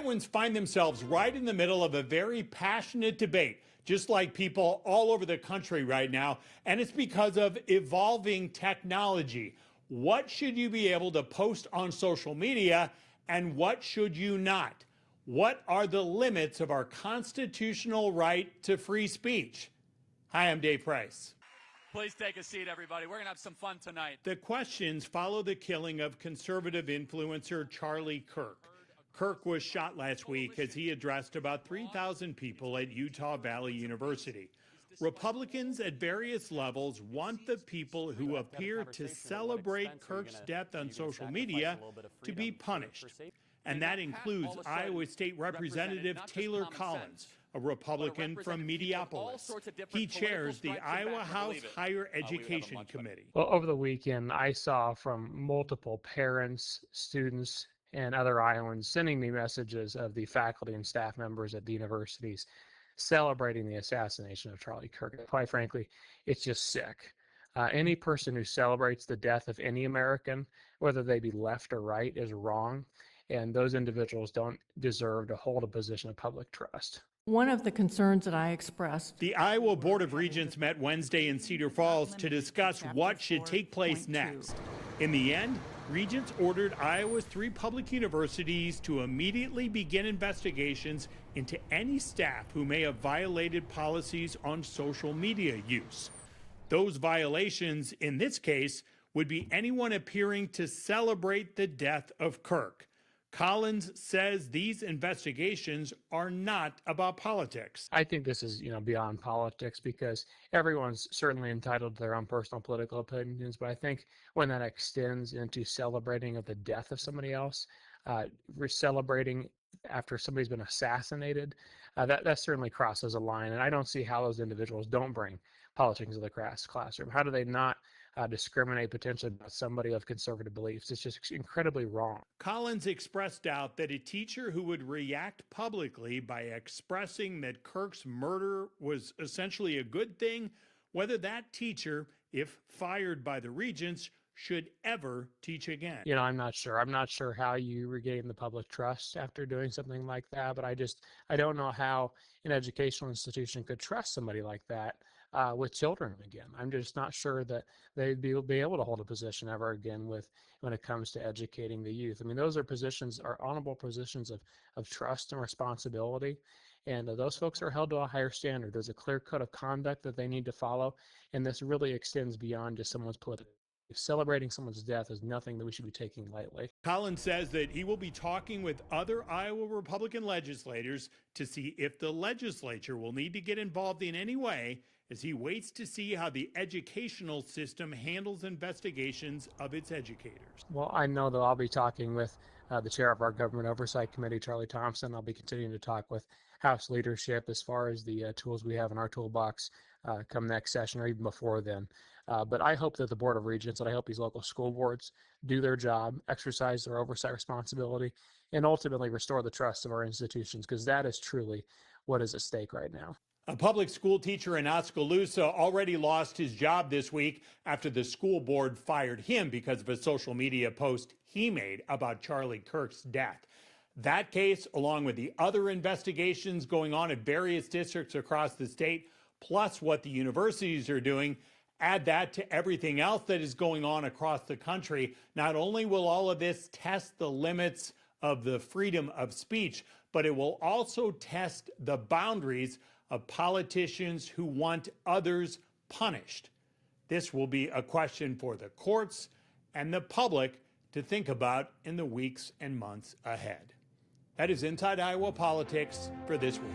Iowans find themselves right in the middle of a very passionate debate, just like people all over the country right now, and it's because of evolving technology. What should you be able to post on social media, and what should you not? What are the limits of our constitutional right to free speech? Hi, I'm Dave Price. Please take a seat, everybody. We're going to have some fun tonight. The questions follow the killing of conservative influencer Charlie Kirk. Kirk was shot last week as he addressed about 3,000 people at Utah Valley University. Republicans at various levels want the people who appear to celebrate Kirk's death on social media to be punished. And that includes Iowa State Representative Taylor Collins, a Republican from Mediapolis. He chairs the Iowa House Higher Education Committee. Well, over the weekend, I saw from multiple parents, students, and other Iowans sending me messages of the faculty and staff members at the universities celebrating the assassination of Charlie Kirk. Quite frankly, it's just sick. Any person who celebrates the death of any American, whether they be left or right, is wrong. And those individuals don't deserve to hold a position of public trust. One of the concerns that I expressed. The Iowa Board of Regents met Wednesday in Cedar Falls to discuss what should take place next. In the end, Regents ordered Iowa's 3 public universities to immediately begin investigations into any staff who may have violated policies on social media use. Those violations, in this case, would be anyone appearing to celebrate the death of Kirk. Collins says these investigations are not about politics. I think this is, beyond politics, because everyone's certainly entitled to their own personal political opinions. But I think when that extends into celebrating of the death of somebody else, we're celebrating after somebody's been assassinated, that certainly crosses a line. And I don't see how those individuals don't bring politics into the classroom. How do they not discriminate potentially about somebody of conservative beliefs? It's just incredibly wrong. Collins expressed doubt that a teacher who would react publicly by expressing that Kirk's murder was essentially a good thing, whether that teacher, if fired by the Regents, should ever teach again. I'm not sure. I'm not sure how you regain the public trust after doing something like that, but I don't know how an educational institution could trust somebody like that with children again. I'm just not sure that they'd be able to hold a position ever again when it comes to educating the youth. I mean, those are honorable positions of trust and responsibility. And those folks are held to a higher standard. There's a clear code of conduct that they need to follow. And this really extends beyond just someone's political. Celebrating someone's death is nothing that we should be taking lightly. Collins says that he will be talking with other Iowa Republican legislators to see if the legislature will need to get involved in any way as he waits to see how the educational system handles investigations of its educators. Well, I know that I'll be talking with the chair of our Government Oversight Committee, Charlie Thompson. I'll be continuing to talk with House leadership as far as the tools we have in our toolbox come next session or even before then. But I hope that the Board of Regents and I hope these local school boards do their job, exercise their oversight responsibility, and ultimately restore the trust of our institutions, because that is truly what is at stake right now. A public school teacher in Oskaloosa already lost his job this week after the school board fired him because of a social media post he made about Charlie Kirk's death. That case, along with the other investigations going on at various districts across the state, plus what the universities are doing, add that to everything else that is going on across the country. Not only will all of this test the limits of the freedom of speech, but it will also test the boundaries of politicians who want others punished. This will be a question for the courts and the public to think about in the weeks and months ahead. That is Inside Iowa Politics for this week.